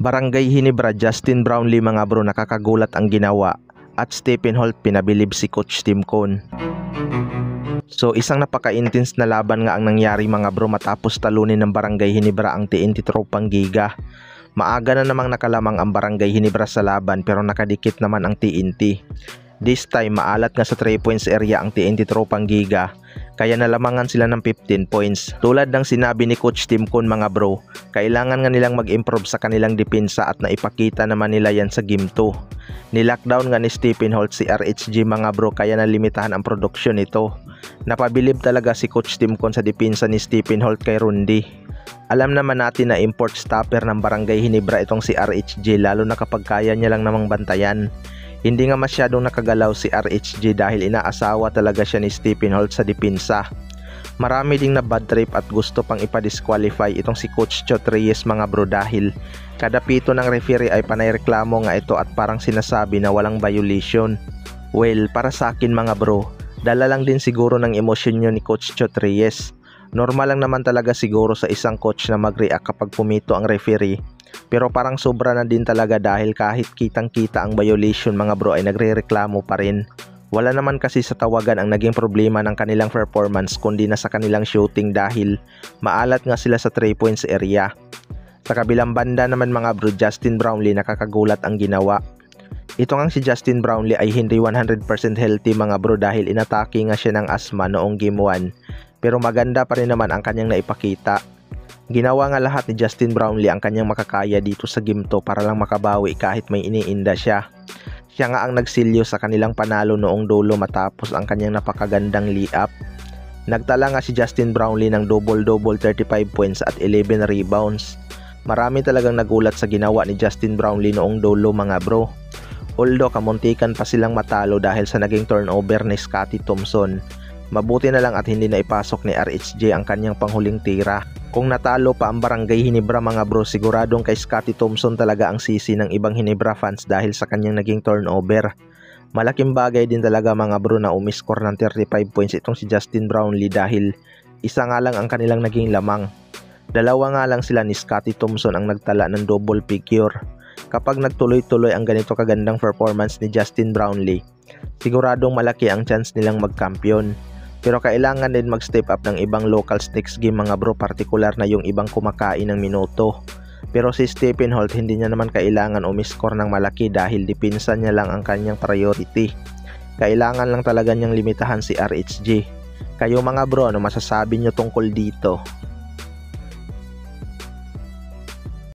Barangay Ginebra, Justin Brownlee mga bro, nakakagulat ang ginawa. At Stephen Holt, pinabilib si Coach Tim Cone. So isang napaka-intense na laban nga ang nangyari mga bro matapos talunin ng Barangay Ginebra ang TNT Tropang Giga. Maaga na namang nakalamang ang Barangay Ginebra sa laban pero nakadikit naman ang TNT. This time maalat nga sa 3 points area ang TNT Tropang Giga, kaya nalamangan sila ng 15 points. Tulad ng sinabi ni Coach Tim Cone mga bro, kailangan nga nilang mag-improve sa kanilang depensa at naipakita naman nila yan sa Game 2. Nilockdown nga ni Stephen Holt si RHG mga bro kaya nalimitahan ang produksyon nito. Napabilib talaga si Coach Tim Cone sa depensa ni Stephen Holt kay Rundi. Alam naman natin na import stopper ng Barangay Ginebra itong si RHG, lalo na kapag kaya niya lang namang bantayan. Hindi nga masyadong nakagalaw si RHG dahil inaasawa talaga siya ni Stephen Holt sa depensa. Marami ding na bad trip at gusto pang ipa-disqualify itong si Coach Chot Reyes mga bro dahil kada pito ng referee ay panay reklamo nga ito at parang sinasabi na walang violation. Well, para sa akin mga bro, dala lang din siguro ng emosyon nyo ni Coach Chot Reyes. Normal lang naman talaga siguro sa isang coach na mag-react kapag pumito ang referee. Pero parang sobra na din talaga dahil kahit kitang-kita ang violation mga bro ay nagre-reklamo pa rin. Wala naman kasi sa tawagan ang naging problema ng kanilang performance kundi na sa kanilang shooting dahil maalat nga sila sa 3 points area. Sa kabilang banda naman mga bro, Justin Brownlee, nakakagulat ang ginawa. Ito ngang si Justin Brownlee ay hindi 100% healthy mga bro dahil inatake nga siya ng asthma noong Game 1. Pero maganda pa rin naman ang kanyang naipakita. Ginawa nga lahat ni Justin Brownlee ang kanyang makakaya dito sa Game 2 para lang makabawi kahit may iniinda siya. Siya nga ang nagsilyo sa kanilang panalo noong dulo matapos ang kanyang napakagandang layup. Nagtala nga si Justin Brownlee ng double-double 35 points at 11 rebounds. Marami talagang nagulat sa ginawa ni Justin Brownlee noong dulo mga bro. Although kamuntikan pa silang matalo dahil sa naging turnover ni Scottie Thompson. Mabuti na lang at hindi na ipasok ni RHJ ang kanyang panghuling tira. Kung natalo pa ang Barangay Ginebra mga bro, siguradong kay Scottie Thompson talaga ang sisi ng ibang Ginebra fans dahil sa kanyang naging turnover. Malaking bagay din talaga mga bro na umiscore ng 35 points itong si Justin Brownlee dahil isa nga lang ang kanilang naging lamang. Dalawa nga lang sila ni Scottie Thompson ang nagtala ng double figure. Kapag nagtuloy-tuloy ang ganito kagandang performance ni Justin Brownlee, siguradong malaki ang chance nilang magkampiyon. Pero kailangan din mag-step up ng ibang locals next game mga bro, partikular na yung ibang kumakain ng minuto. Pero si Stephen Holt hindi niya naman kailangan umiscore ng malaki dahil depensa niya lang ang kanyang priority. Kailangan lang talaga niyang limitahan si RHG. Kayo mga bro, ano masasabi niyo tungkol dito?